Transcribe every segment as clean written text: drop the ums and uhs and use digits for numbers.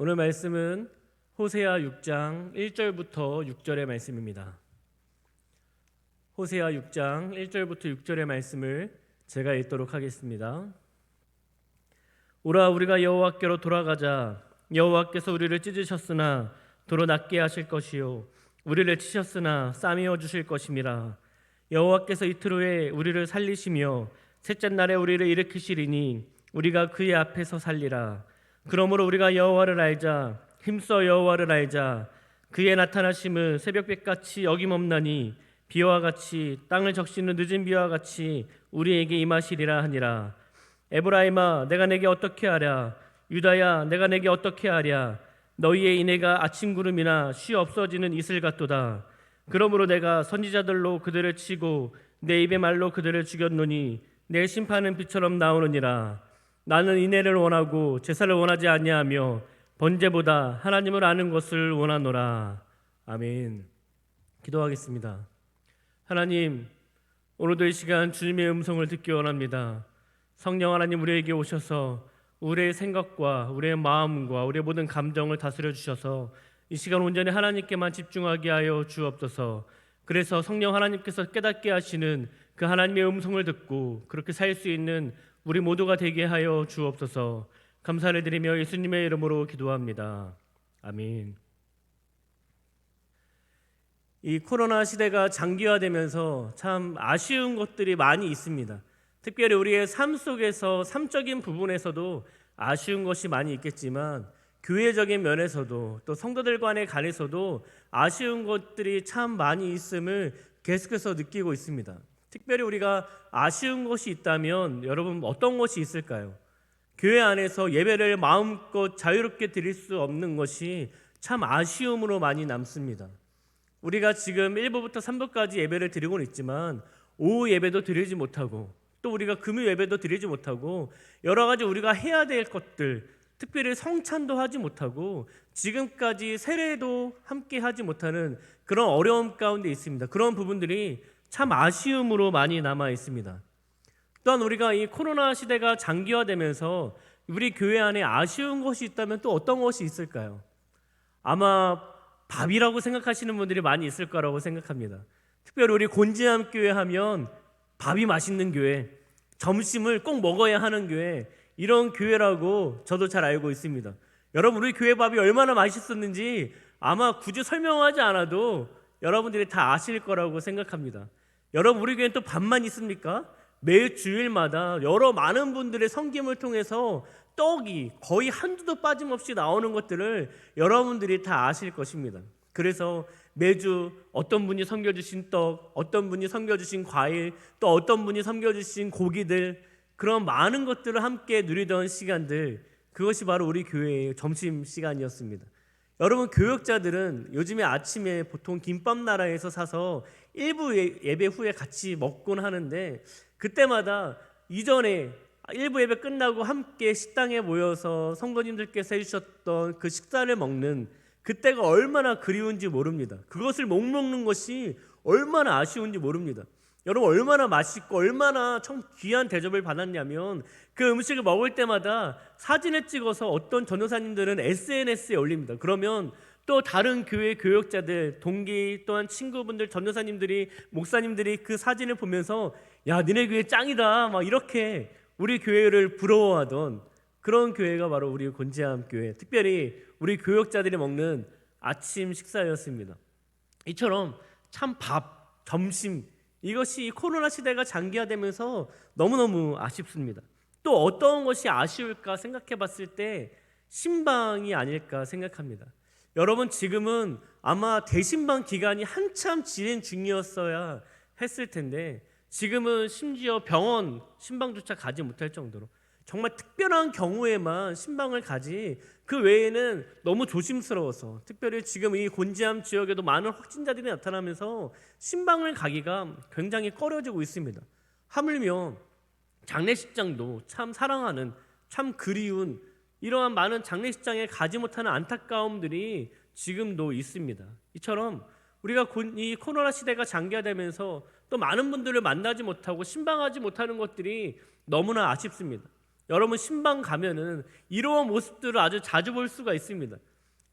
오늘 말씀은 호세아 6장 1절부터 6절의 말씀입니다. 호세아 6장 1절부터 6절의 말씀을 제가 읽도록 하겠습니다. 오라, 우리가 여호와께로 돌아가자. 여호와께서 우리를 찢으셨으나 도로 낫게 하실 것이요 우리를 치셨으나 싸매어 주실 것임이라. 여호와께서 이틀 후에 우리를 살리시며 셋째 날에 우리를 일으키시리니 우리가 그의 앞에서 살리라. 그러므로 우리가 여호와를 알자. 힘써 여호와를 알자. 그의 나타나심은 새벽빛같이 어김없나니 비와 같이 땅을 적시는 늦은 비와 같이 우리에게 임하시리라 하니라. 에브라임아, 내가 내게 어떻게 하랴? 유다야, 내가 내게 어떻게 하랴? 너희의 인애가 아침 구름이나 쉬 없어지는 이슬 같도다. 그러므로 내가 선지자들로 그들을 치고 내 입의 말로 그들을 죽였노니 내 심판은 비처럼 나오느니라. 나는 인애를 원하고 제사를 원하지 아니하며 번제보다 하나님을 아는 것을 원하노라. 아멘. 기도하겠습니다. 하나님, 오늘도 이 시간 주님의 음성을 듣기 원합니다. 성령 하나님, 우리에게 오셔서 우리의 생각과 우리의 마음과 우리의 모든 감정을 다스려 주셔서 이 시간 온전히 하나님께만 집중하게 하여 주옵소서. 그래서 성령 하나님께서 깨닫게 하시는 그 하나님의 음성을 듣고 그렇게 살 수 있는 우리 모두가 되게 하여 주옵소서. 감사를 드리며 예수님의 이름으로 기도합니다. 아멘. 이 코로나 시대가 장기화되면서 참 아쉬운 것들이 많이 있습니다. 특별히 우리의 삶 속에서 삶적인 부분에서도 아쉬운 것이 많이 있겠지만 교회적인 면에서도 또 성도들 간에 관해서도 아쉬운 것들이 참 많이 있음을 계속해서 느끼고 있습니다. 특별히 우리가 아쉬운 것이 있다면 여러분 어떤 것이 있을까요? 교회 안에서 예배를 마음껏 자유롭게 드릴 수 없는 것이 참 아쉬움으로 많이 남습니다. 우리가 지금 1부부터 3부까지 예배를 드리고는 있지만 오후 예배도 드리지 못하고 또 우리가 금요 예배도 드리지 못하고 여러 가지 우리가 해야 될 것들, 특별히 성찬도 하지 못하고 지금까지 세례도 함께 하지 못하는 그런 어려움 가운데 있습니다. 그런 부분들이 참 아쉬움으로 많이 남아 있습니다. 또한 우리가 이 코로나 시대가 장기화되면서 우리 교회 안에 아쉬운 것이 있다면 또 어떤 것이 있을까요? 아마 밥이라고 생각하시는 분들이 많이 있을 거라고 생각합니다. 특별히 우리 곤지암 교회 하면 밥이 맛있는 교회, 점심을 꼭 먹어야 하는 교회, 이런 교회라고 저도 잘 알고 있습니다. 여러분, 우리 교회 밥이 얼마나 맛있었는지 아마 굳이 설명하지 않아도 여러분들이 다 아실 거라고 생각합니다. 여러분, 우리 교회는 또 밥만 있습니까? 매일 주일마다 여러 많은 분들의 섬김을 통해서 떡이 거의 한두도 빠짐없이 나오는 것들을 여러분들이 다 아실 것입니다. 그래서 매주 어떤 분이 섬겨주신 떡, 어떤 분이 섬겨주신 과일, 또 어떤 분이 섬겨주신 고기들, 그런 많은 것들을 함께 누리던 시간들, 그것이 바로 우리 교회의 점심시간이었습니다. 여러분, 교역자들은 요즘에 아침에 보통 김밥 나라에서 사서 일부 예배 후에 같이 먹곤 하는데 그때마다 이전에 일부 예배 끝나고 함께 식당에 모여서 성도님들께서 해주셨던 그 식사를 먹는 그때가 얼마나 그리운지 모릅니다. 그것을 못 먹는 것이 얼마나 아쉬운지 모릅니다. 여러분, 얼마나 맛있고 얼마나 참 귀한 대접을 받았냐면 그 음식을 먹을 때마다 사진을 찍어서 어떤 전도사님들은 SNS에 올립니다. 그러면 또 다른 교회 교역자들, 동기 또한 친구분들, 전도사님들이, 목사님들이 그 사진을 보면서 야, 니네 교회 짱이다 막 이렇게 우리 교회를 부러워하던 그런 교회가 바로 우리 곤지암 교회, 특별히 우리 교역자들이 먹는 아침 식사였습니다. 이처럼 참 밥, 점심, 이것이 코로나 시대가 장기화되면서 너무너무 아쉽습니다. 또 어떤 것이 아쉬울까 생각해 봤을 때 신방이 아닐까 생각합니다. 여러분, 지금은 아마 대신방 기간이 한참 진행 중이었어야 했을 텐데 지금은 심지어 병원 신방조차 가지 못할 정도로 정말 특별한 경우에만 신방을 가지 그 외에는 너무 조심스러워서, 특별히 지금 이 곤지암 지역에도 많은 확진자들이 나타나면서 신방을 가기가 굉장히 꺼려지고 있습니다. 하물며 장례식장도 참 사랑하는, 참 그리운 이러한 많은 장례식장에 가지 못하는 안타까움들이 지금도 있습니다. 이처럼 우리가 이 코로나 시대가 장기화되면서 또 많은 분들을 만나지 못하고 신방하지 못하는 것들이 너무나 아쉽습니다. 여러분 신방 가면은 이러한 모습들을 아주 자주 볼 수가 있습니다.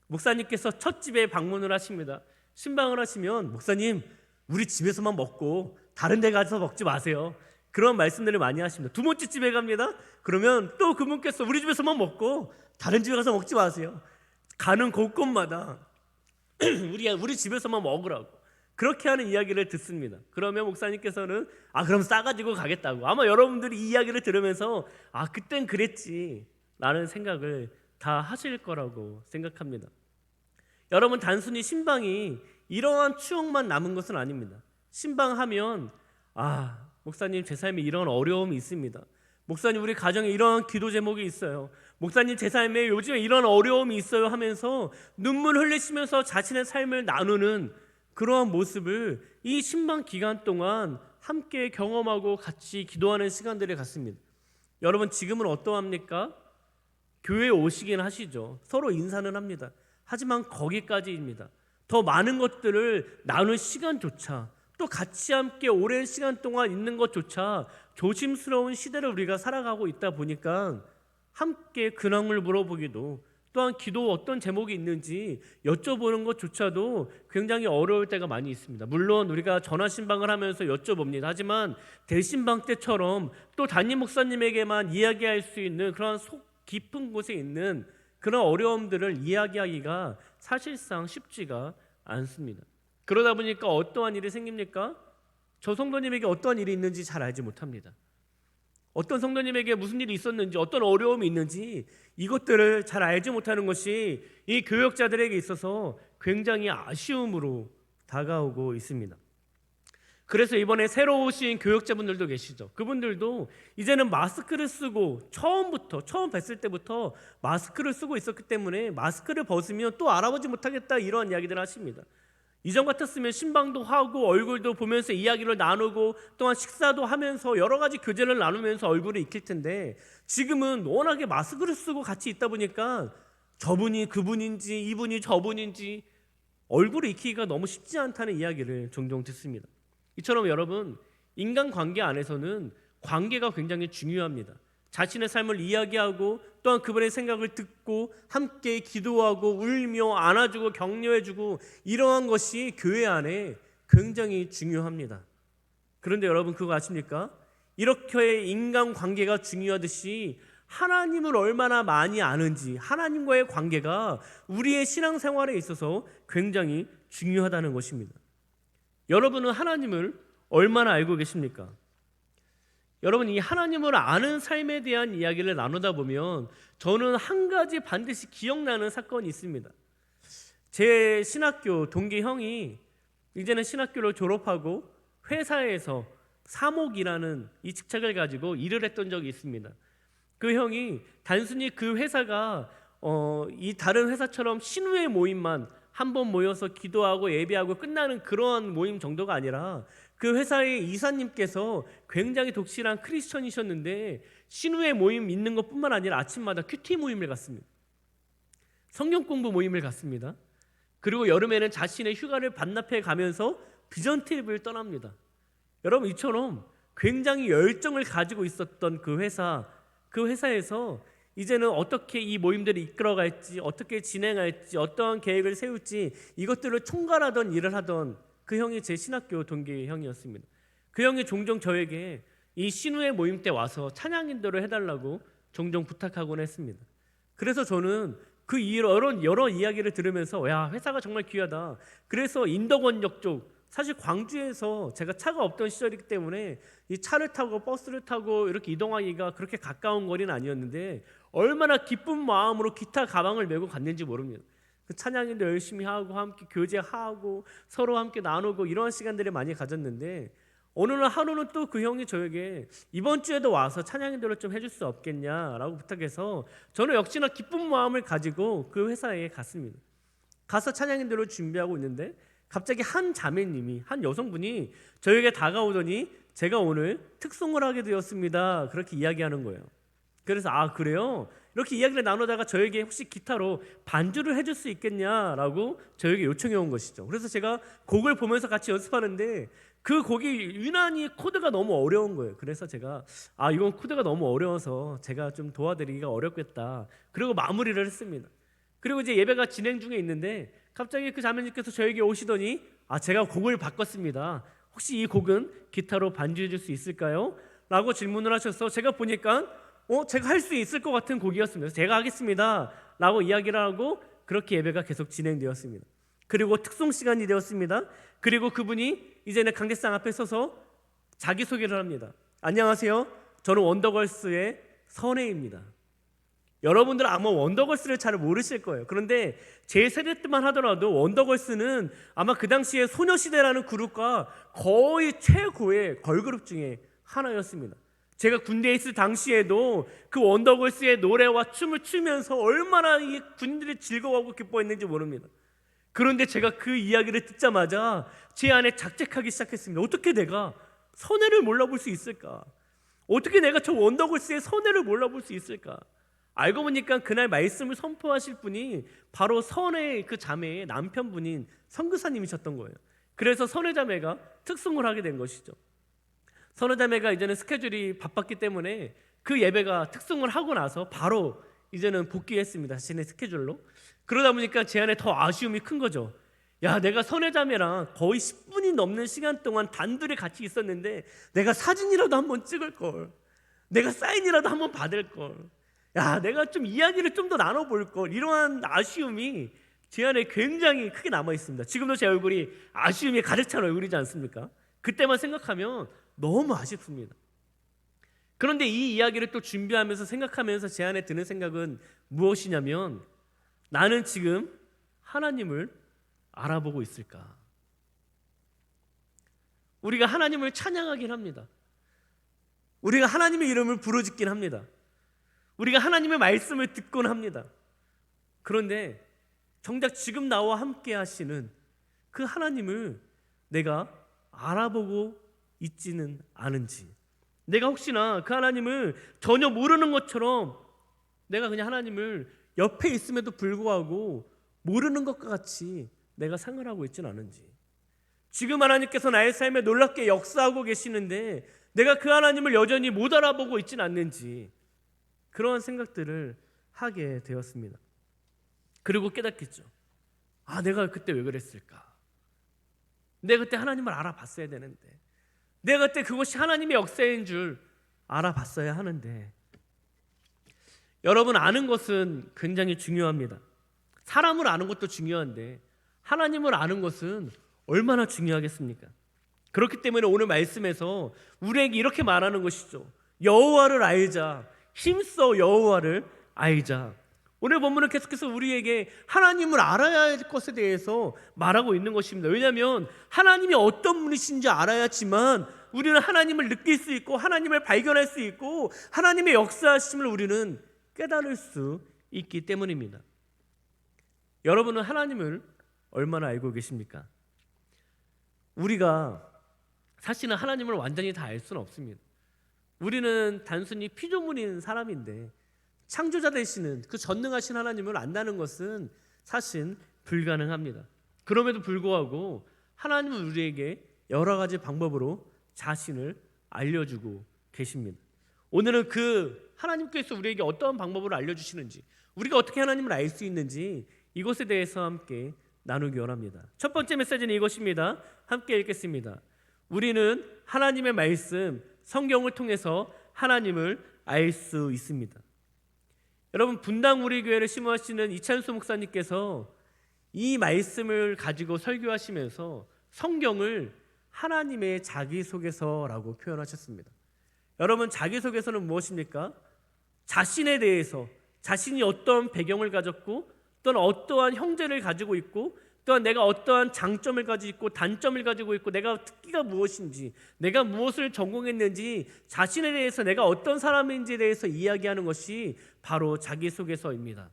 목사님께서 첫 집에 방문을 하십니다. 신방을 하시면 목사님 우리 집에서만 먹고 다른 데 가서 먹지 마세요. 그런 말씀들을 많이 하십니다. 두 번째 집에 갑니다. 그러면 또 그분께서 우리 집에서만 먹고 다른 집에 가서 먹지 마세요. 가는 곳곳마다 우리 집에서만 먹으라고 그렇게 하는 이야기를 듣습니다. 그러면 목사님께서는 그럼 싸가지고 가겠다고. 아마 여러분들이 이 이야기를 들으면서 그땐 그랬지 라는 생각을 다 하실 거라고 생각합니다. 여러분 단순히 신방이 이러한 추억만 남은 것은 아닙니다. 신방하면 목사님 제 삶에 이런 어려움이 있습니다. 목사님 우리 가정에 이런 기도 제목이 있어요. 목사님 제 삶에 요즘에 이런 어려움이 있어요 하면서 눈물 흘리시면서 자신의 삶을 나누는 그러한 모습을 이 신방 기간 동안 함께 경험하고 같이 기도하는 시간들을 갖습니다. 여러분 지금은 어떠합니까? 교회에 오시긴 하시죠. 서로 인사는 합니다. 하지만 거기까지입니다. 더 많은 것들을 나눌 시간조차 또 같이 함께 오랜 시간 동안 있는 것조차 조심스러운 시대를 우리가 살아가고 있다 보니까 함께 근황을 물어보기도 또한 기도 어떤 제목이 있는지 여쭤보는 것조차도 굉장히 어려울 때가 많이 있습니다. 물론 우리가 전화신방을 하면서 여쭤봅니다. 하지만 대신방 때처럼 또 담임 목사님에게만 이야기할 수 있는 그런 속 깊은 곳에 있는 그런 어려움들을 이야기하기가 사실상 쉽지가 않습니다. 그러다 보니까 어떠한 일이 생깁니까? 저 성도님에게 어떠한 일이 있는지 잘 알지 못합니다. 어떤 성도님에게 무슨 일이 있었는지 어떤 어려움이 있는지 이것들을 잘 알지 못하는 것이 이 교역자들에게 있어서 굉장히 아쉬움으로 다가오고 있습니다. 그래서 이번에 새로 오신 교역자분들도 계시죠. 그분들도 이제는 마스크를 쓰고 처음 뵀을 때부터 마스크를 쓰고 있었기 때문에 마스크를 벗으면 또 알아보지 못하겠다 이런 이야기들을 하십니다. 이전 같았으면 신방도 하고 얼굴도 보면서 이야기를 나누고 또한 식사도 하면서 여러 가지 교제를 나누면서 얼굴을 익힐 텐데 지금은 워낙에 마스크를 쓰고 같이 있다 보니까 저분이 그분인지 이분이 저분인지 얼굴을 익히기가 너무 쉽지 않다는 이야기를 종종 듣습니다. 이처럼 여러분 인간관계 안에서는 관계가 굉장히 중요합니다. 자신의 삶을 이야기하고 또한 그분의 생각을 듣고 함께 기도하고 울며 안아주고 격려해주고 이러한 것이 교회 안에 굉장히 중요합니다. 그런데 여러분 그거 아십니까? 이렇게 인간관계가 중요하듯이 하나님을 얼마나 많이 아는지 하나님과의 관계가 우리의 신앙생활에 있어서 굉장히 중요하다는 것입니다. 여러분은 하나님을 얼마나 알고 계십니까? 여러분 이 하나님을 아는 삶에 대한 이야기를 나누다 보면 저는 한 가지 반드시 기억나는 사건이 있습니다. 제 신학교 동기 형이 이제는 신학교를 졸업하고 회사에서 사목이라는 이 직책을 가지고 일을 했던 적이 있습니다. 그 형이 단순히 그 회사가 이 다른 회사처럼 신우의 모임만 한번 모여서 기도하고 예배하고 끝나는 그러한 모임 정도가 아니라 그 회사의 이사님께서 굉장히 독실한 크리스천이셨는데 신우의 모임 있는 것뿐만 아니라 아침마다 큐티 모임을 갔습니다. 성경 공부 모임을 갔습니다. 그리고 여름에는 자신의 휴가를 반납해 가면서 비전 트립을 떠납니다. 여러분 이처럼 굉장히 열정을 가지고 있었던 그 회사에서 이제는 어떻게 이 모임들을 이끌어갈지 어떻게 진행할지 어떠한 계획을 세울지 이것들을 총괄하던 일을 하던 그 형이 제 신학교 동기 형이었습니다. 그 형이 종종 저에게 이 신우의 모임 때 와서 찬양 인도를 해달라고 종종 부탁하곤 했습니다. 그래서 저는 그 여러 이야기를 들으면서 야 회사가 정말 귀하다. 그래서 인덕원역 쪽 사실 광주에서 제가 차가 없던 시절이기 때문에 이 차를 타고 버스를 타고 이렇게 이동하기가 그렇게 가까운 거리는 아니었는데 얼마나 기쁜 마음으로 기타 가방을 메고 갔는지 모릅니다. 그 찬양인도 열심히 하고 함께 교제하고 서로 함께 나누고 이러한 시간들을 많이 가졌는데 어느 날 하루는 또 그 형이 저에게 이번 주에도 와서 찬양인도를 좀 해줄 수 없겠냐라고 부탁해서 저는 역시나 기쁜 마음을 가지고 그 회사에 갔습니다. 가서 찬양인도를 준비하고 있는데 갑자기 한 자매님이 한 여성분이 저에게 다가오더니 제가 오늘 특송을 하게 되었습니다. 그렇게 이야기하는 거예요. 그래서 그래요? 이렇게 이야기를 나누다가 저에게 혹시 기타로 반주를 해줄 수 있겠냐라고 저에게 요청해 온 것이죠. 그래서 제가 곡을 보면서 같이 연습하는데 그 곡이 유난히 코드가 너무 어려운 거예요. 그래서 제가 이건 코드가 너무 어려워서 제가 좀 도와드리기가 어렵겠다. 그리고 마무리를 했습니다. 그리고 이제 예배가 진행 중에 있는데 갑자기 그 자매님께서 저에게 오시더니 제가 곡을 바꿨습니다. 혹시 이 곡은 기타로 반주해 줄 수 있을까요? 라고 질문을 하셔서 제가 보니까 제가 할 수 있을 것 같은 곡이었습니다. 제가 하겠습니다 라고 이야기를 하고 그렇게 예배가 계속 진행되었습니다. 그리고 특송 시간이 되었습니다. 그리고 그분이 이제는 강대상 앞에 서서 자기소개를 합니다. 안녕하세요. 저는 원더걸스의 선혜입니다. 여러분들은 아마 원더걸스를 잘 모르실 거예요. 그런데 제 세대 때만 하더라도 원더걸스는 아마 그 당시에 소녀시대라는 그룹과 거의 최고의 걸그룹 중에 하나였습니다. 제가 군대에 있을 당시에도 그 원더걸스의 노래와 춤을 추면서 얼마나 이 군인들이 즐거워하고 기뻐했는지 모릅니다. 그런데 제가 그 이야기를 듣자마자 제 안에 작작하기 시작했습니다. 어떻게 내가 선혜를 몰라볼 수 있을까? 어떻게 내가 저 원더걸스의 선혜를 몰라볼 수 있을까? 알고 보니까 그날 말씀을 선포하실 분이 바로 선혜 그 자매의 남편분인 선교사님이셨던 거예요. 그래서 선혜 자매가 특송을 하게 된 것이죠. 선혜 자매가 이제는 스케줄이 바빴기 때문에 그 예배가 특송을 하고 나서 바로 이제는 복귀했습니다. 자신의 스케줄로. 그러다 보니까 제 안에 더 아쉬움이 큰 거죠. 내가 선혜 자매랑 거의 10분이 넘는 시간 동안 단둘이 같이 있었는데 내가 사진이라도 한번 찍을 걸, 내가 사인이라도 한번 받을 걸, 내가 좀 이야기를 좀 더 나눠볼 걸, 이러한 아쉬움이 제 안에 굉장히 크게 남아 있습니다. 지금도 제 얼굴이 아쉬움이 가득 찬 얼굴이지 않습니까? 그때만 생각하면 너무 아쉽습니다. 그런데 이 이야기를 또 준비하면서 생각하면서 제 안에 드는 생각은 무엇이냐면, 나는 지금 하나님을 알아보고 있을까? 우리가 하나님을 찬양하긴 합니다. 우리가 하나님의 이름을 부르짖긴 합니다. 우리가 하나님의 말씀을 듣곤 합니다. 그런데 정작 지금 나와 함께 하시는 그 하나님을 내가 알아보고 있지는 않은지, 내가 혹시나 그 하나님을 전혀 모르는 것처럼 내가 그냥 하나님을 옆에 있음에도 불구하고 모르는 것과 같이 내가 생각하고 있지는 않은지, 지금 하나님께서 나의 삶에 놀랍게 역사하고 계시는데 내가 그 하나님을 여전히 못 알아보고 있지는 않는지, 그런 생각들을 하게 되었습니다. 그리고 깨닫겠죠. 내가 그때 왜 그랬을까? 내가 그때 하나님을 알아봤어야 되는데, 내가 그때 그것이 하나님의 역사인 줄 알아봤어야 하는데. 여러분, 아는 것은 굉장히 중요합니다. 사람을 아는 것도 중요한데 하나님을 아는 것은 얼마나 중요하겠습니까? 그렇기 때문에 오늘 말씀에서 우리에게 이렇게 말하는 것이죠. 여호와를 알자, 힘써 여호와를 알자. 오늘 본문은 계속해서 우리에게 하나님을 알아야 할 것에 대해서 말하고 있는 것입니다. 왜냐하면 하나님이 어떤 분이신지 알아야지만 우리는 하나님을 느낄 수 있고 하나님을 발견할 수 있고 하나님의 역사하심을 우리는 깨달을 수 있기 때문입니다. 여러분은 하나님을 얼마나 알고 계십니까? 우리가 사실은 하나님을 완전히 다 알 수는 없습니다. 우리는 단순히 피조물인 사람인데 창조자 되시는 그 전능하신 하나님을 안다는 것은 사실 불가능합니다. 그럼에도 불구하고 하나님은 우리에게 여러 가지 방법으로 자신을 알려주고 계십니다. 오늘은 그 하나님께서 우리에게 어떤 방법으로 알려주시는지, 우리가 어떻게 하나님을 알 수 있는지 이것에 대해서 함께 나누기 원합니다. 첫 번째 메시지는 이것입니다. 함께 읽겠습니다. 우리는 하나님의 말씀, 성경을 통해서 하나님을 알 수 있습니다. 여러분, 분당 우리 교회를 심호하시는 이찬수 목사님께서 이 말씀을 가지고 설교하시면서 성경을 하나님의 자기소개서라고 표현하셨습니다. 여러분, 자기소개서는 무엇입니까? 자신에 대해서, 자신이 어떤 배경을 가졌고 또는 어떠한 형제를 가지고 있고 또한 내가 어떠한 장점을 가지고 있고 단점을 가지고 있고 내가 특기가 무엇인지, 내가 무엇을 전공했는지, 자신에 대해서 내가 어떤 사람인지에 대해서 이야기하는 것이 바로 자기소개서입니다.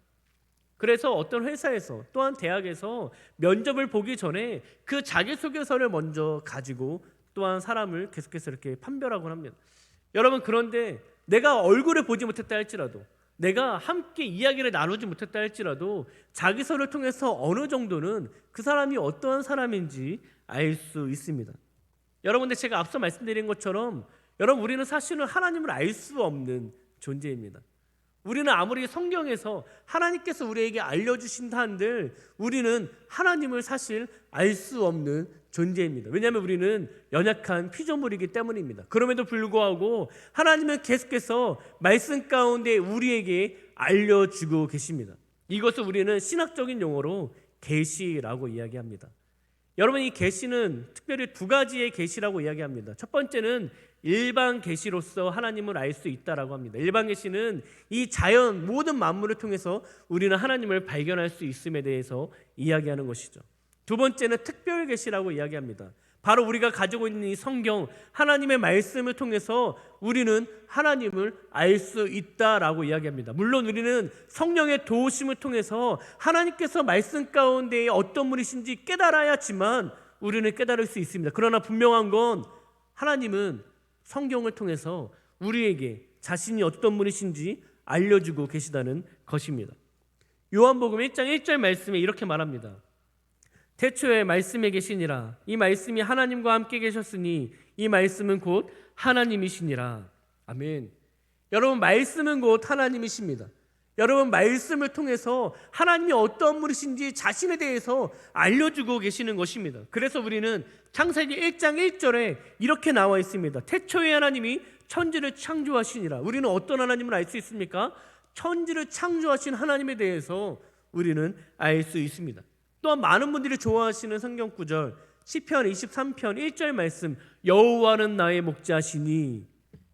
그래서 어떤 회사에서 또한 대학에서 면접을 보기 전에 그 자기소개서를 먼저 가지고 또한 사람을 계속해서 이렇게 판별하곤 합니다. 여러분, 그런데 내가 얼굴을 보지 못했다 할지라도, 내가 함께 이야기를 나누지 못했다 할지라도 자기소를 통해서 어느 정도는 그 사람이 어떠한 사람인지 알 수 있습니다. 여러분들 제가 앞서 말씀드린 것처럼 여러분 우리는 사실은 하나님을 알 수 없는 존재입니다. 우리는 아무리 성경에서 하나님께서 우리에게 알려주신다 한들 우리는 하나님을 사실 알 수 없는 존재입니다. 왜냐하면 우리는 연약한 피조물이기 때문입니다. 그럼에도 불구하고 하나님은 계속해서 말씀 가운데 우리에게 알려주고 계십니다. 이것을 우리는 신학적인 용어로 계시라고 이야기합니다. 여러분, 이 계시는 특별히 두 가지의 계시라고 이야기합니다. 첫 번째는 일반 계시로서 하나님을 알 수 있다라고 합니다. 일반 계시는 이 자연 모든 만물을 통해서 우리는 하나님을 발견할 수 있음에 대해서 이야기하는 것이죠. 두 번째는 특별 계시라고 이야기합니다. 바로 우리가 가지고 있는 이 성경, 하나님의 말씀을 통해서 우리는 하나님을 알 수 있다라고 이야기합니다. 물론 우리는 성령의 도우심을 통해서 하나님께서 말씀 가운데에 어떤 분이신지 깨달아야지만 우리는 깨달을 수 있습니다. 그러나 분명한 건 하나님은 성경을 통해서 우리에게 자신이 어떤 분이신지 알려주고 계시다는 것입니다. 요한복음 1장 1절 말씀에 이렇게 말합니다. 태초에 말씀에 계시니라. 이 말씀이 하나님과 함께 계셨으니 이 말씀은 곧 하나님이시니라. 아멘. 여러분, 말씀은 곧 하나님이십니다. 여러분, 말씀을 통해서 하나님이 어떤 분이신지 자신에 대해서 알려주고 계시는 것입니다. 그래서 우리는 창세기 1장 1절에 이렇게 나와 있습니다. 태초에 하나님이 천지를 창조하시니라. 우리는 어떤 하나님을 알 수 있습니까? 천지를 창조하신 하나님에 대해서 우리는 알 수 있습니다. 또한 많은 분들이 좋아하시는 성경 구절 시편 23편 1절 말씀, 여호와는 나의 목자시니.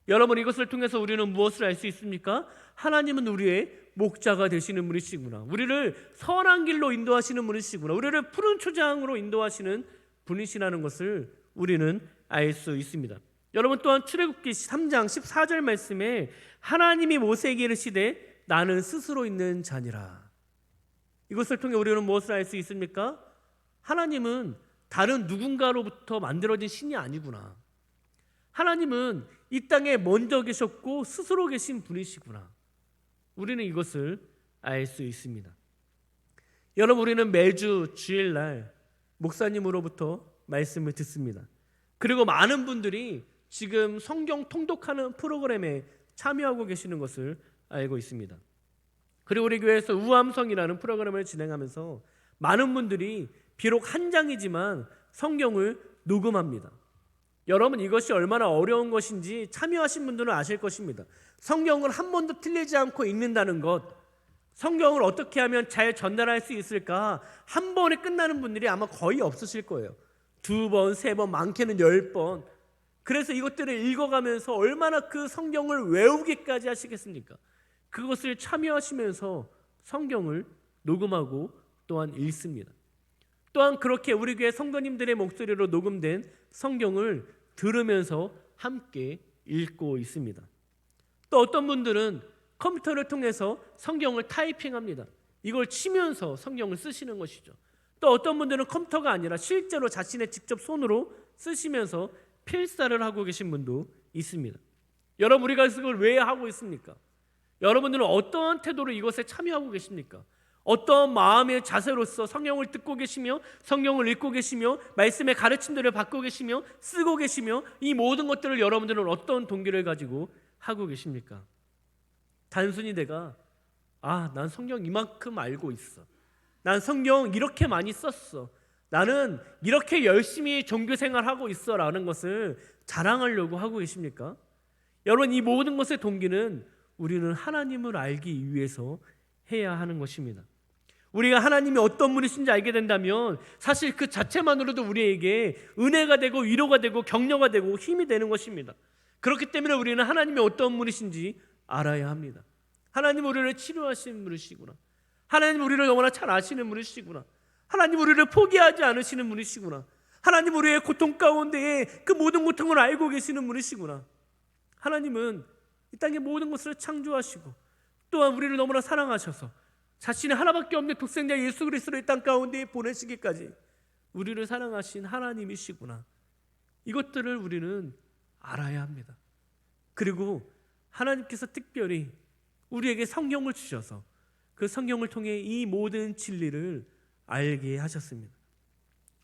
여러분, 이것을 통해서 우리는 무엇을 알 수 있습니까? 하나님은 우리의 목자가 되시는 분이시구나. 우리를 선한 길로 인도하시는 분이시구나. 우리를 푸른 초장으로 인도하시는 분이시라는 것을 우리는 알 수 있습니다. 여러분, 또한 출애굽기 3장 14절 말씀에 하나님이 모세에게 이르시되 나는 스스로 있는 자니라. 이것을 통해 우리는 무엇을 알 수 있습니까? 하나님은 다른 누군가로부터 만들어진 신이 아니구나. 하나님은 이 땅에 먼저 계셨고 스스로 계신 분이시구나. 우리는 이것을 알 수 있습니다. 여러분, 우리는 매주 주일날 목사님으로부터 말씀을 듣습니다. 그리고 많은 분들이 지금 성경 통독하는 프로그램에 참여하고 계시는 것을 알고 있습니다. 그리고 우리 교회에서 우암성이라는 프로그램을 진행하면서 많은 분들이 비록 한 장이지만 성경을 녹음합니다. 여러분, 이것이 얼마나 어려운 것인지 참여하신 분들은 아실 것입니다. 성경을 한 번도 틀리지 않고 읽는다는 것, 성경을 어떻게 하면 잘 전달할 수 있을까? 한 번에 끝나는 분들이 아마 거의 없으실 거예요. 2번, 3번, 많게는 10번. 그래서 이것들을 읽어가면서 얼마나 그 성경을 외우기까지 하시겠습니까? 그것을 참여하시면서 성경을 녹음하고 또한 읽습니다. 또한 그렇게 우리 교회 성도님들의 목소리로 녹음된 성경을 들으면서 함께 읽고 있습니다. 또 어떤 분들은 컴퓨터를 통해서 성경을 타이핑합니다. 이걸 치면서 성경을 쓰시는 것이죠. 또 어떤 분들은 컴퓨터가 아니라 실제로 자신의 직접 손으로 쓰시면서 필사를 하고 계신 분도 있습니다. 여러분, 우리가 이걸 왜 하고 있습니까? 여러분들은 어떠한 태도로 이것에 참여하고 계십니까? 어떤 마음의 자세로서 성경을 듣고 계시며 성경을 읽고 계시며 말씀의 가르침들을 받고 계시며 쓰고 계시며 이 모든 것들을 여러분들은 어떤 동기를 가지고 하고 계십니까? 단순히 내가 난 성경 이만큼 알고 있어. 난 성경 이렇게 많이 썼어. 나는 이렇게 열심히 종교생활하고 있어 라는 것을 자랑하려고 하고 계십니까? 여러분, 이 모든 것의 동기는 우리는 하나님을 알기 위해서 해야 하는 것입니다. 우리가 하나님이 어떤 분이신지 알게 된다면 사실 그 자체만으로도 우리에게 은혜가 되고 위로가 되고 격려가 되고 힘이 되는 것입니다. 그렇기 때문에 우리는 하나님이 어떤 분이신지 알아야 합니다. 하나님 우리를 치료하시는 분이시구나. 하나님 우리를 너무나 잘 아시는 분이시구나. 하나님 우리를 포기하지 않으시는 분이시구나. 하나님 우리의 고통 가운데에 그 모든 고통을 알고 계시는 분이시구나. 하나님은 이 땅의 모든 것을 창조하시고 또한 우리를 너무나 사랑하셔서 자신의 하나밖에 없는 독생자 예수 그리스도를 이 땅 가운데에 보내시기까지 우리를 사랑하신 하나님이시구나. 이것들을 우리는 알아야 합니다. 그리고 하나님께서 특별히 우리에게 성경을 주셔서 그 성경을 통해 이 모든 진리를 알게 하셨습니다.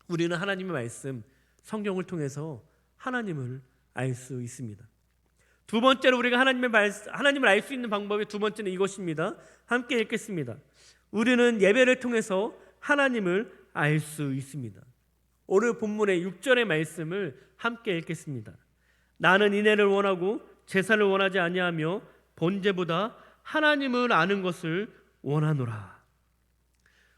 우리는 하나님의 말씀, 성경을 통해서 하나님을 알 수 있습니다. 두 번째로 우리가 하나님을 알 수 있는 방법이 두 번째는 이것입니다. 함께 읽겠습니다. 우리는 예배를 통해서 하나님을 알 수 있습니다. 오늘 본문의 6절의 말씀을 함께 읽겠습니다. 나는 인애를 원하고 제사를 원하지 아니하며 번제보다 하나님을 아는 것을 원하노라.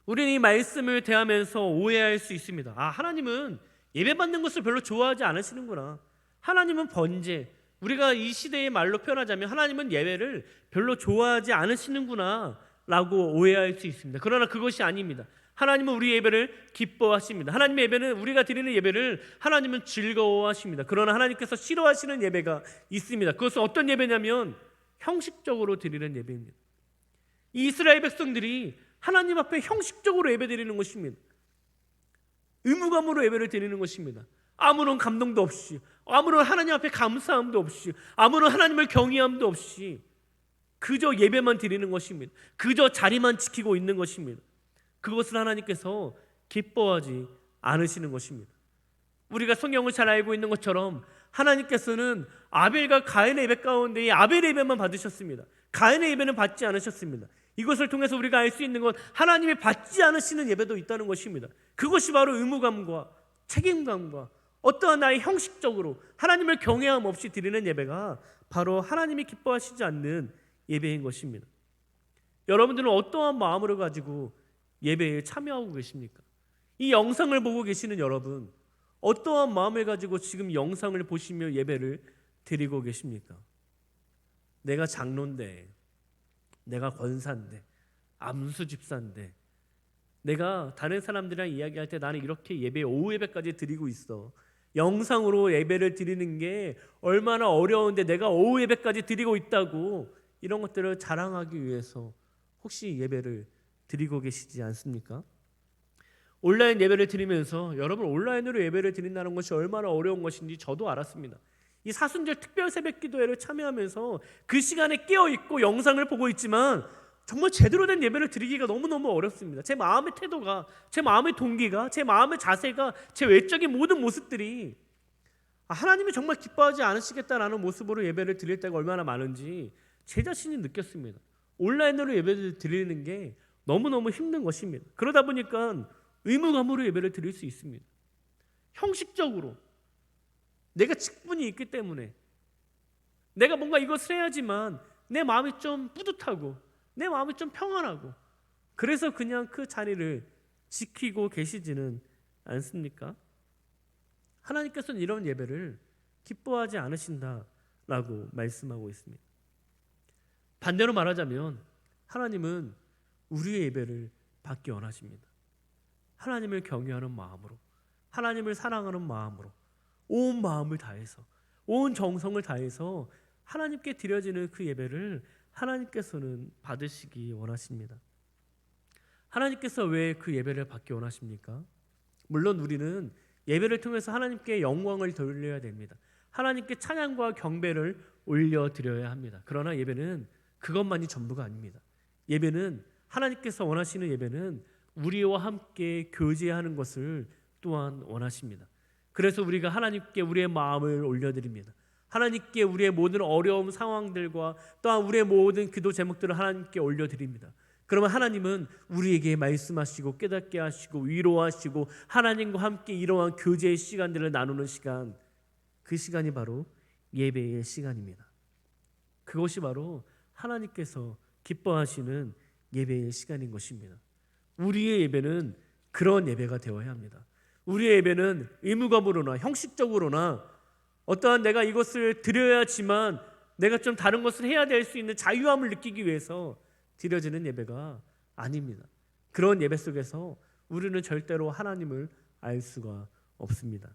우리는 이 말씀을 대하면서 오해할 수 있습니다. 하나님은 예배받는 것을 별로 좋아하지 않으시는구나. 하나님은 번제, 우리가 이 시대의 말로 표현하자면 하나님은 예배를 별로 좋아하지 않으시는구나 라고 오해할 수 있습니다. 그러나 그것이 아닙니다. 하나님은 우리 예배를 기뻐하십니다. 하나님의 예배는, 우리가 드리는 예배를 하나님은 즐거워하십니다. 그러나 하나님께서 싫어하시는 예배가 있습니다. 그것은 어떤 예배냐면 형식적으로 드리는 예배입니다. 이 이스라엘 백성들이 하나님 앞에 형식적으로 예배드리는 것입니다. 의무감으로 예배를 드리는 것입니다. 아무런 감동도 없이, 아무런 하나님 앞에 감사함도 없이, 아무런 하나님을 경외함도 없이 그저 예배만 드리는 것입니다. 그저 자리만 지키고 있는 것입니다. 그것을 하나님께서 기뻐하지 않으시는 것입니다. 우리가 성경을 잘 알고 있는 것처럼 하나님께서는 아벨과 가인의 예배 가운데 이 아벨의 예배만 받으셨습니다. 가인의 예배는 받지 않으셨습니다. 이것을 통해서 우리가 알 수 있는 건 하나님이 받지 않으시는 예배도 있다는 것입니다. 그것이 바로 의무감과 책임감과 어떠한 나의 형식적으로 하나님을 경외함 없이 드리는 예배가 바로 하나님이 기뻐하시지 않는 예배인 것입니다. 여러분들은 어떠한 마음으로 가지고 예배에 참여하고 계십니까? 이 영상을 보고 계시는 여러분, 어떠한 마음을 가지고 지금 영상을 보시며 예배를 드리고 계십니까? 내가 장로인데, 내가 권사인데, 암수 집사인데, 내가 다른 사람들이랑 이야기할 때 나는 이렇게 예배, 오후 예배까지 드리고 있어. 영상으로 예배를 드리는 게 얼마나 어려운데 내가 오후 예배까지 드리고 있다고, 이런 것들을 자랑하기 위해서 혹시 예배를 드리고 계시지 않습니까? 온라인 예배를 드리면서 여러분, 온라인으로 예배를 드린다는 것이 얼마나 어려운 것인지 저도 알았습니다. 이 사순절 특별 새벽 기도회를 참여하면서 그 시간에 깨어있고 영상을 보고 있지만 정말 제대로 된 예배를 드리기가 너무너무 어렵습니다. 제 마음의 태도가, 제 마음의 동기가, 제 마음의 자세가, 제 외적인 모든 모습들이 하나님이 정말 기뻐하지 않으시겠다라는 모습으로 예배를 드릴 때가 얼마나 많은지 제 자신이 느꼈습니다. 온라인으로 예배를 드리는 게 너무너무 힘든 것입니다. 그러다 보니까 의무감으로 예배를 드릴 수 있습니다. 형식적으로 내가 직분이 있기 때문에 내가 뭔가 이것을 해야지만 내 마음이 좀 뿌듯하고 내 마음이 좀 평안하고, 그래서 그냥 그 자리를 지키고 계시지는 않습니까? 하나님께서는 이런 예배를 기뻐하지 않으신다라고 말씀하고 있습니다. 반대로 말하자면 하나님은 우리의 예배를 받기 원하십니다. 하나님을 경외하는 마음으로, 하나님을 사랑하는 마음으로, 온 마음을 다해서, 온 정성을 다해서 하나님께 드려지는 그 예배를 하나님께서는 받으시기 원하십니다. 하나님께서 왜 그 예배를 받기 원하십니까? 물론 우리는 예배를 통해서 하나님께 영광을 돌려야 됩니다. 하나님께 찬양과 경배를 올려드려야 합니다. 그러나 예배는 그것만이 전부가 아닙니다. 예배는, 하나님께서 원하시는 예배는 우리와 함께 교제하는 것을 또한 원하십니다. 그래서 우리가 하나님께 우리의 마음을 올려드립니다. 하나님께 우리의 모든 어려움 상황들과 또한 우리의 모든 기도 제목들을 하나님께 올려드립니다. 그러면 하나님은 우리에게 말씀하시고 깨닫게 하시고 위로하시고 하나님과 함께 이러한 교제의 시간들을 나누는 시간, 그 시간이 바로 예배의 시간입니다. 그것이 바로 하나님께서 기뻐하시는 예배의 시간인 것입니다. 우리의 예배는 그런 예배가 되어야 합니다. 우리의 예배는 의무감으로나 형식적으로나 어떠한 내가 이것을 드려야지만 내가 좀 다른 것을 해야 될 수 있는 자유함을 느끼기 위해서 드려지는 예배가 아닙니다. 그런 예배 속에서 우리는 절대로 하나님을 알 수가 없습니다.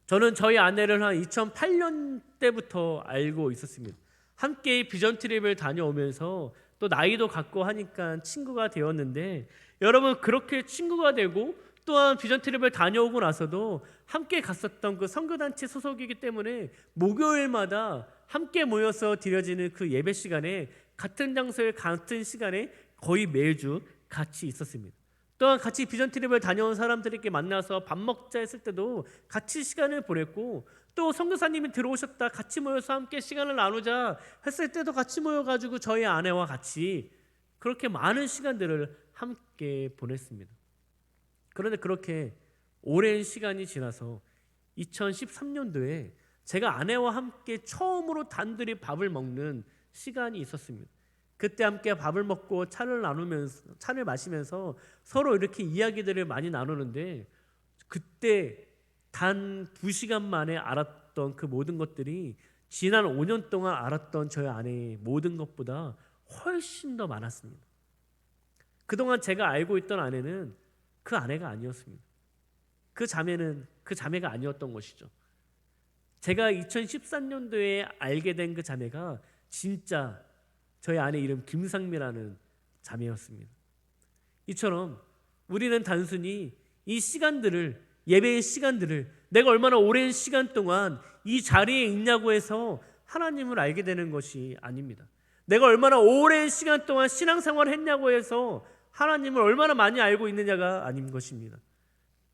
저는 저희 아내를 한 2008년 때부터 알고 있었습니다. 함께 비전 트립을 다녀오면서 또 나이도 같고 하니까 친구가 되었는데, 여러분, 그렇게 친구가 되고 또한 비전 트립을 다녀오고 나서도 함께 갔었던 그 선교단체 소속이기 때문에 목요일마다 함께 모여서 드려지는 그 예배 시간에 같은 장소에 같은 시간에 거의 매주 같이 있었습니다. 또한 같이 비전 트립을 다녀온 사람들에게 만나서 밥 먹자 했을 때도 같이 시간을 보냈고, 또 선교사님이 들어오셨다 같이 모여서 함께 시간을 나누자 했을 때도 같이 모여가지고 저희 아내와 같이 그렇게 많은 시간들을 함께 보냈습니다. 그런데 그렇게 오랜 시간이 지나서 2013년도에 제가 아내와 함께 처음으로 단둘이 밥을 먹는 시간이 있었습니다. 그때 함께 밥을 먹고 차를 마시면서 서로 이렇게 이야기들을 많이 나누는데, 그때 단 2시간 만에 알았던 그 모든 것들이 지난 5년 동안 알았던 저희 아내의 모든 것보다 훨씬 더 많았습니다. 그동안 제가 알고 있던 아내는 그 아내가 아니었습니다. 그 자매가 아니었던 것이죠. 제가 2013년도에 알게 된 그 자매가 진짜 저희 아내 이름 김상미라는 자매였습니다. 이처럼 우리는 단순히 이 시간들을, 예배의 시간들을 내가 얼마나 오랜 시간 동안 이 자리에 있냐고 해서 하나님을 알게 되는 것이 아닙니다. 내가 얼마나 오랜 시간 동안 신앙생활을 했냐고 해서 하나님을 얼마나 많이 알고 있느냐가 아닌 것입니다.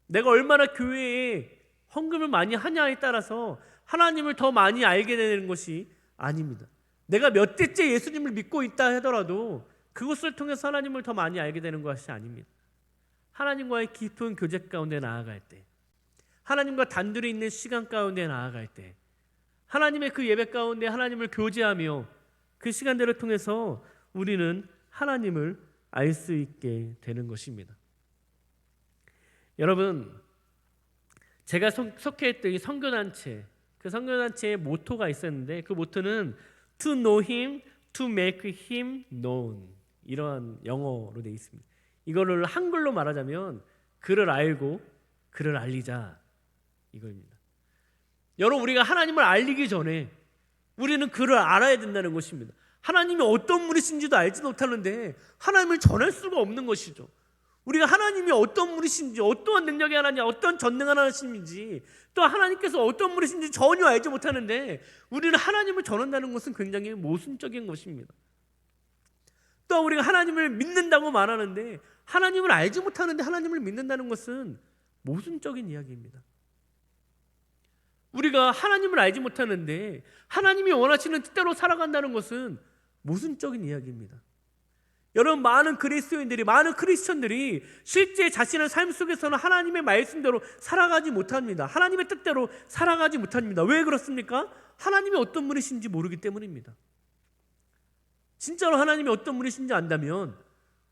내가 얼마나 교회에 헌금을 많이 하냐에 따라서 하나님을 더 많이 알게 되는 것이 아닙니다. 내가 몇 대째 예수님을 믿고 있다 하더라도 그것을 통해서 하나님을 더 많이 알게 되는 것이 아닙니다. 하나님과의 깊은 교제 가운데 나아갈 때, 하나님과 단둘이 있는 시간 가운데 나아갈 때, 하나님의 그 예배 가운데 하나님을 교제하며 그 시간들을 통해서 우리는 하나님을 알 수 있게 되는 것입니다. 여러분, 제가 속해 있던 이 선교단체, 그 선교단체의 모토가 있었는데, 그 모토는 To know him, to make him known, 이러한 영어로 되어 있습니다. 이거를 한글로 말하자면 그를 알고 그를 알리자, 이거입니다. 여러분, 우리가 하나님을 알리기 전에 우리는 그를 알아야 된다는 것입니다. 하나님이 어떤 분이신지도 알지 못하는데 하나님을 전할 수가 없는 것이죠. 우리가 하나님이 어떤 분이신지, 어떠한 능력이 하나님, 어떤 전능 하나님인지, 또 하나님께서 어떤 분이신지 전혀 알지 못하는데 우리는 하나님을 전한다는 것은 굉장히 모순적인 것입니다. 또 우리가 하나님을 믿는다고 말하는데 하나님을 알지 못하는데 하나님을 믿는다는 것은 모순적인 이야기입니다. 우리가 하나님을 알지 못하는데 하나님이 원하시는 뜻대로 살아간다는 것은 모순적인 이야기입니다. 여러분, 많은 그리스도인들이, 많은 크리스천들이 실제 자신의 삶 속에서는 하나님의 말씀대로 살아가지 못합니다. 하나님의 뜻대로 살아가지 못합니다. 왜 그렇습니까? 하나님이 어떤 분이신지 모르기 때문입니다. 진짜로 하나님이 어떤 분이신지 안다면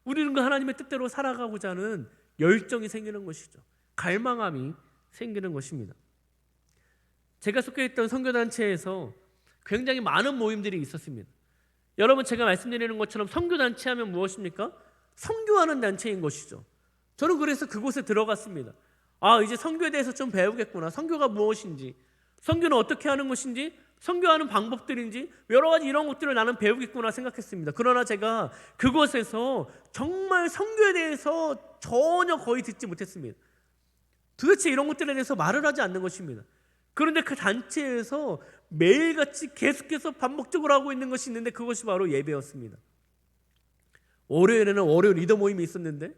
우리는 그 하나님의 뜻대로 살아가고자 하는 열정이 생기는 것이죠. 갈망함이 생기는 것입니다. 제가 속해 있던 선교단체에서 굉장히 많은 모임들이 있었습니다. 여러분, 제가 말씀드리는 것처럼 선교단체 하면 무엇입니까? 선교하는 단체인 것이죠. 저는 그래서 그곳에 들어갔습니다. 이제 선교에 대해서 좀 배우겠구나. 선교가 무엇인지, 선교는 어떻게 하는 것인지, 선교하는 방법들인지 여러 가지 이런 것들을 나는 배우겠구나 생각했습니다. 그러나 제가 그곳에서 정말 선교에 대해서 전혀 거의 듣지 못했습니다. 도대체 이런 것들에 대해서 말을 하지 않는 것입니다. 그런데 그 단체에서 매일같이 계속해서 반복적으로 하고 있는 것이 있는데 그것이 바로 예배였습니다. 월요일에는 월요 리더 모임이 있었는데,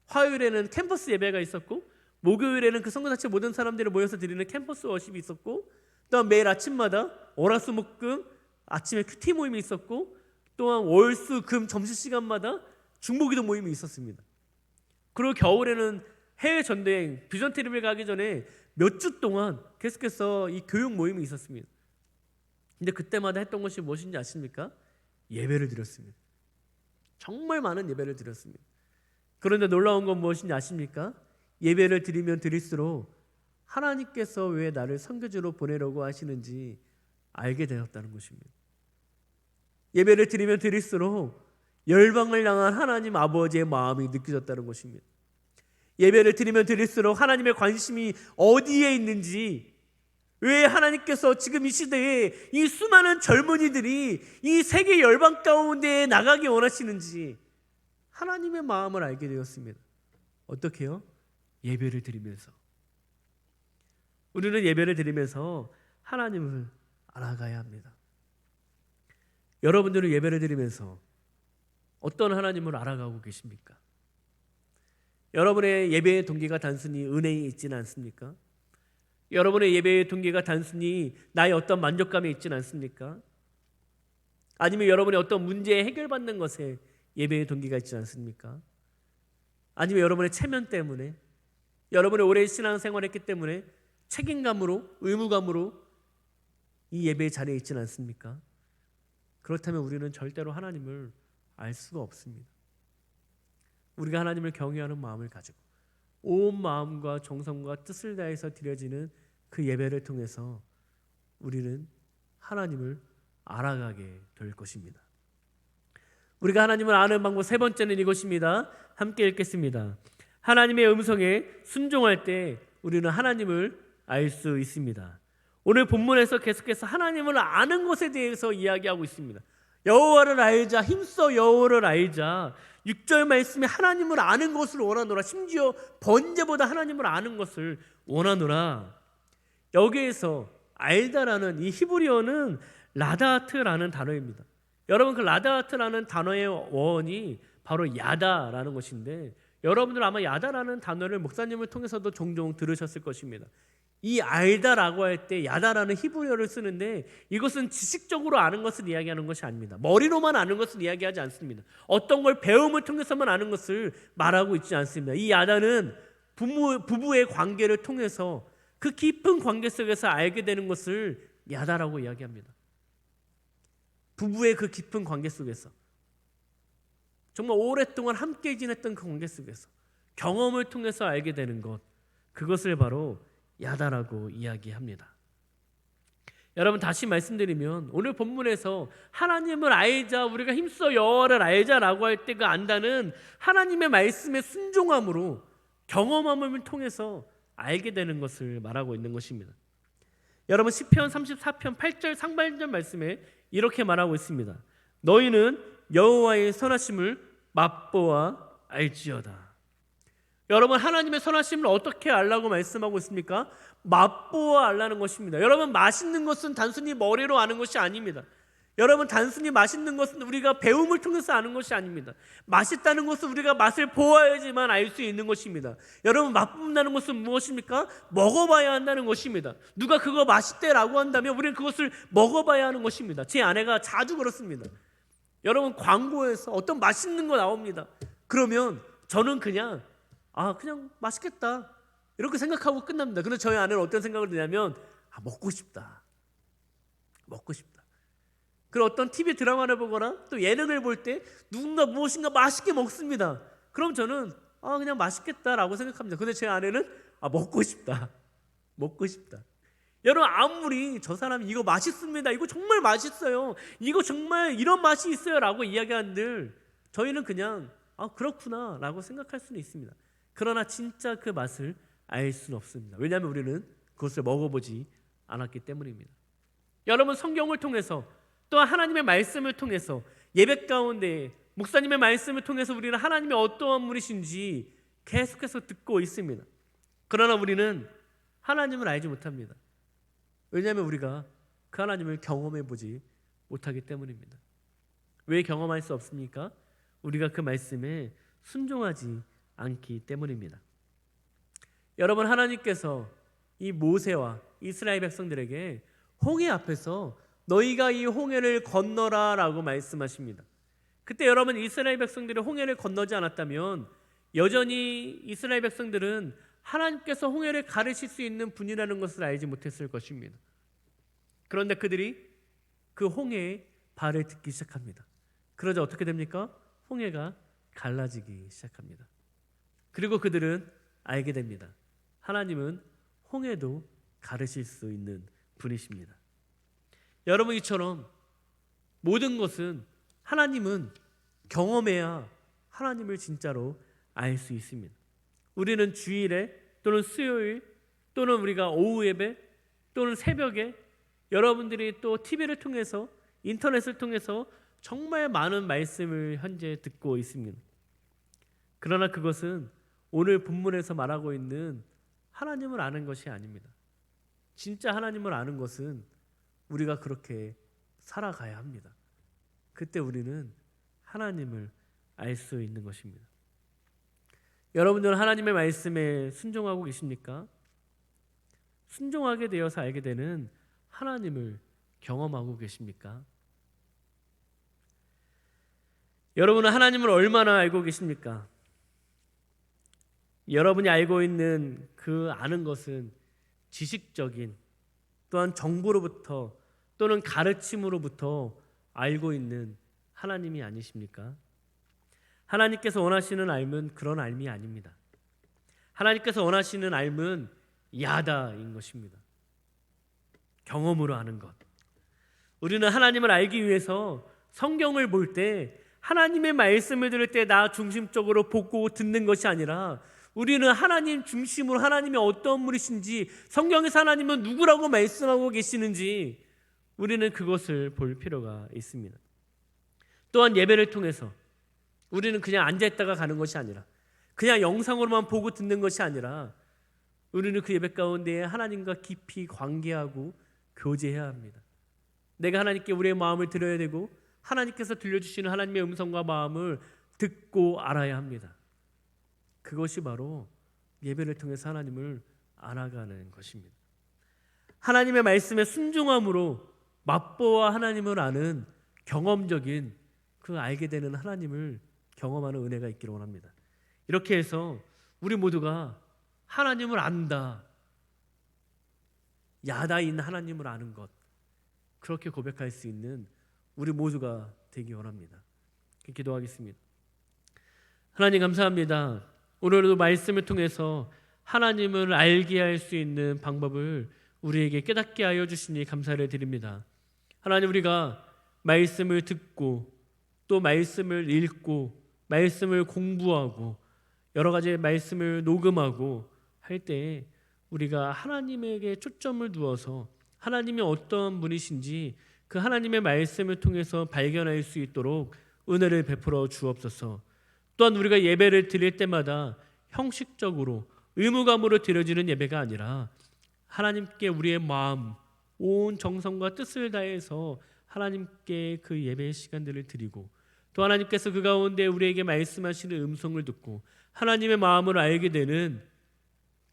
화요일에는 캠퍼스 예배가 있었고, 목요일에는 그 선교단체 모든 사람들이 모여서 드리는 캠퍼스 워십이 있었고, 또한 매일 아침마다 월화수목금 아침에 큐티 모임이 있었고, 또한 월수금 점심시간마다 중보기도 모임이 있었습니다. 그리고 겨울에는 해외 전도여행 비전 트립을 가기 전에 몇 주 동안 계속해서 이 교육 모임이 있었습니다. 근데 그때마다 했던 것이 무엇인지 아십니까? 예배를 드렸습니다. 정말 많은 예배를 드렸습니다. 그런데 놀라운 건 무엇인지 아십니까? 예배를 드리면 드릴수록 하나님께서 왜 나를 선교지로 보내려고 하시는지 알게 되었다는 것입니다. 예배를 드리면 드릴수록 열방을 향한 하나님 아버지의 마음이 느껴졌다는 것입니다. 예배를 드리면 드릴수록 하나님의 관심이 어디에 있는지, 왜 하나님께서 지금 이 시대에 이 수많은 젊은이들이 이 세계 열방 가운데 나가기 원하시는지 하나님의 마음을 알게 되었습니다. 어떻게요? 예배를 드리면서. 우리는 예배를 드리면서 하나님을 알아가야 합니다. 여러분들은 예배를 드리면서 어떤 하나님을 알아가고 계십니까? 여러분의 예배의 동기가 단순히 은혜에 있지는 않습니까? 여러분의 예배의 동기가 단순히 나의 어떤 만족감에 있지는 않습니까? 아니면 여러분의 어떤 문제 해결받는 것에 예배의 동기가 있지 않습니까? 아니면 여러분의 체면 때문에, 여러분의 오래 신앙생활했기 때문에 책임감으로, 의무감으로 이 예배의 자리에 있지는 않습니까? 그렇다면 우리는 절대로 하나님을 알 수가 없습니다. 우리가 하나님을 경외하는 마음을 가지고 온 마음과 정성과 뜻을 다해서 드려지는 그 예배를 통해서 우리는 하나님을 알아가게 될 것입니다. 우리가 하나님을 아는 방법 세 번째는 이것입니다. 함께 읽겠습니다. 하나님의 음성에 순종할 때 우리는 하나님을 알 수 있습니다. 오늘 본문에서 계속해서 하나님을 아는 것에 대해서 이야기하고 있습니다. 여호와를 알자, 힘써 여호와를 알자. 6절 말씀에 하나님을 아는 것을 원하노라. 심지어 번제보다 하나님을 아는 것을 원하노라. 여기에서 알다라는 이 히브리어는 라다트라는 단어입니다. 여러분, 그 라다트라는 단어의 원이 바로 야다라는 것인데, 여러분들 아마 야다라는 단어를 목사님을 통해서도 종종 들으셨을 것입니다. 이 알다라고 할 때 야다라는 히브리어를 쓰는데, 이것은 지식적으로 아는 것을 이야기하는 것이 아닙니다. 머리로만 아는 것을 이야기하지 않습니다. 어떤 걸 배움을 통해서만 아는 것을 말하고 있지 않습니다. 이 야다는 부부의 관계를 통해서 그 깊은 관계 속에서 알게 되는 것을 야다라고 이야기합니다. 부부의 그 깊은 관계 속에서, 정말 오랫동안 함께 지냈던 그 관계 속에서 경험을 통해서 알게 되는 것, 그것을 바로 야다라고 이야기합니다. 여러분, 다시 말씀드리면 오늘 본문에서 하나님을 알자, 우리가 힘써 여호와를 알자라고 할 때 그 안다는 하나님의 말씀에 순종함으로 경험함을 통해서 알게 되는 것을 말하고 있는 것입니다. 여러분, 시편 34편 8절 상반절 말씀에 이렇게 말하고 있습니다. 너희는 여호와의 선하심을 맛보아 알지어다. 여러분, 하나님의 선하심을 어떻게 알라고 말씀하고 있습니까? 맛보아 알라는 것입니다. 여러분, 맛있는 것은 단순히 머리로 아는 것이 아닙니다. 여러분, 단순히 맛있는 것은 우리가 배움을 통해서 아는 것이 아닙니다. 맛있다는 것은 우리가 맛을 보아야지만 알 수 있는 것입니다. 여러분, 맛본다는 것은 무엇입니까? 먹어봐야 한다는 것입니다. 누가 그거 맛있대라고 한다면 우리는 그것을 먹어봐야 하는 것입니다. 제 아내가 자주 그렇습니다. 여러분, 광고에서 어떤 맛있는 거 나옵니다. 그러면 저는 그냥 맛있겠다 이렇게 생각하고 끝납니다. 그런데 저희 아내는 어떤 생각을 드냐면 먹고 싶다. 그리고 어떤 TV 드라마를 보거나 또 예능을 볼 때 누군가 무엇인가 맛있게 먹습니다. 그럼 저는 그냥 맛있겠다라고 생각합니다. 근데 제 아내는 먹고 싶다. 여러분, 아무리 저 사람이 이거 맛있습니다, 이거 정말 맛있어요, 이거 정말 이런 맛이 있어요 라고 이야기하는들 저희는 그냥 그렇구나 라고 생각할 수는 있습니다. 그러나 진짜 그 맛을 알 수는 없습니다. 왜냐하면 우리는 그것을 먹어보지 않았기 때문입니다. 여러분, 성경을 통해서 또 하나님의 말씀을 통해서 예배 가운데 목사님의 말씀을 통해서 우리는 하나님의 어떠한 분이신지 계속해서 듣고 있습니다. 그러나 우리는 하나님을 알지 못합니다. 왜냐하면 우리가 그 하나님을 경험해 보지 못하기 때문입니다. 왜 경험할 수 없습니까? 우리가 그 말씀에 순종하지 않기 때문입니다. 여러분, 하나님께서 이 모세와 이스라엘 백성들에게 홍해 앞에서 너희가 이 홍해를 건너라 라고 말씀하십니다. 그때 여러분, 이스라엘 백성들이 홍해를 건너지 않았다면 여전히 이스라엘 백성들은 하나님께서 홍해를 가르칠 수 있는 분이라는 것을 알지 못했을 것입니다. 그런데 그들이 그 홍해의 발을 듣기 시작합니다. 그러자 어떻게 됩니까? 홍해가 갈라지기 시작합니다. 그리고 그들은 알게 됩니다. 하나님은 홍해도 가르칠 수 있는 분이십니다. 여러분, 이처럼 모든 것은 하나님은 경험해야 하나님을 진짜로 알 수 있습니다. 우리는 주일에 또는 수요일 또는 우리가 오후 예배 또는 새벽에 여러분들이 또 TV를 통해서 인터넷을 통해서 정말 많은 말씀을 현재 듣고 있습니다. 그러나 그것은 오늘 본문에서 말하고 있는 하나님을 아는 것이 아닙니다. 진짜 하나님을 아는 것은 우리가 그렇게 살아가야 합니다. 그때 우리는 하나님을 알 수 있는 것입니다. 여러분들은 하나님의 말씀에 순종하고 계십니까? 순종하게 되어서 알게 되는 하나님을 경험하고 계십니까? 여러분은 하나님을 얼마나 알고 계십니까? 여러분이 알고 있는 그 아는 것은 지식적인 또한 정보로부터 또는 가르침으로부터 알고 있는 하나님이 아니십니까? 하나님께서 원하시는 삶은 그런 삶이 아닙니다. 하나님께서 원하시는 삶은 야다인 것입니다. 경험으로 아는 것. 우리는 하나님을 알기 위해서 성경을 볼 때 하나님의 말씀을 들을 때 나 중심적으로 보고 듣는 것이 아니라 우리는 하나님 중심으로 하나님이 어떤 분이신지, 성경에서 하나님은 누구라고 말씀하고 계시는지 우리는 그것을 볼 필요가 있습니다. 또한 예배를 통해서 우리는 그냥 앉아있다가 가는 것이 아니라, 그냥 영상으로만 보고 듣는 것이 아니라 우리는 그 예배 가운데 하나님과 깊이 관계하고 교제해야 합니다. 내가 하나님께 우리의 마음을 드려야 되고 하나님께서 들려주시는 하나님의 음성과 마음을 듣고 알아야 합니다. 그것이 바로 예배를 통해서 하나님을 알아가는 것입니다. 하나님의 말씀에 순종함으로 맛보아 하나님을 아는 경험적인 그 알게 되는 하나님을 경험하는 은혜가 있기를 원합니다. 이렇게 해서 우리 모두가 하나님을 안다, 야다인 하나님을 아는 것, 그렇게 고백할 수 있는 우리 모두가 되기 원합니다. 기도하겠습니다. 하나님 감사합니다. 오늘도 말씀을 통해서 하나님을 알게 할 수 있는 방법을 우리에게 깨닫게 하여 주시니 감사를 드립니다. 하나님, 우리가 말씀을 듣고 또 말씀을 읽고 말씀을 공부하고 여러 가지 말씀을 녹음하고 할 때 우리가 하나님에게 초점을 두어서 하나님이 어떤 분이신지 그 하나님의 말씀을 통해서 발견할 수 있도록 은혜를 베풀어 주옵소서. 또한 우리가 예배를 드릴 때마다 형식적으로 의무감으로 드려지는 예배가 아니라 하나님께 우리의 마음, 온 정성과 뜻을 다해서 하나님께 그 예배의 시간들을 드리고 또 하나님께서 그 가운데 우리에게 말씀하시는 음성을 듣고 하나님의 마음을 알게 되는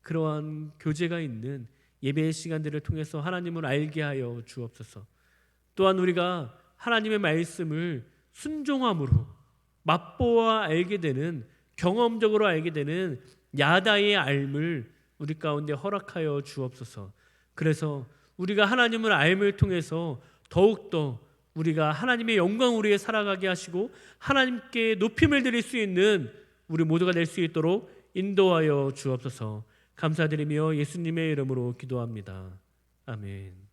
그러한 교제가 있는 예배의 시간들을 통해서 하나님을 알게 하여 주옵소서. 또한 우리가 하나님의 말씀을 순종함으로 맛보아 알게 되는, 경험적으로 알게 되는 야다의 알을 우리 가운데 허락하여 주옵소서. 그래서 우리가 하나님을 알을 통해서 더욱더 우리가 하나님의 영광 우리에 살아가게 하시고 하나님께 높임을 드릴 수 있는 우리 모두가 될 수 있도록 인도하여 주옵소서. 감사드리며 예수님의 이름으로 기도합니다. 아멘.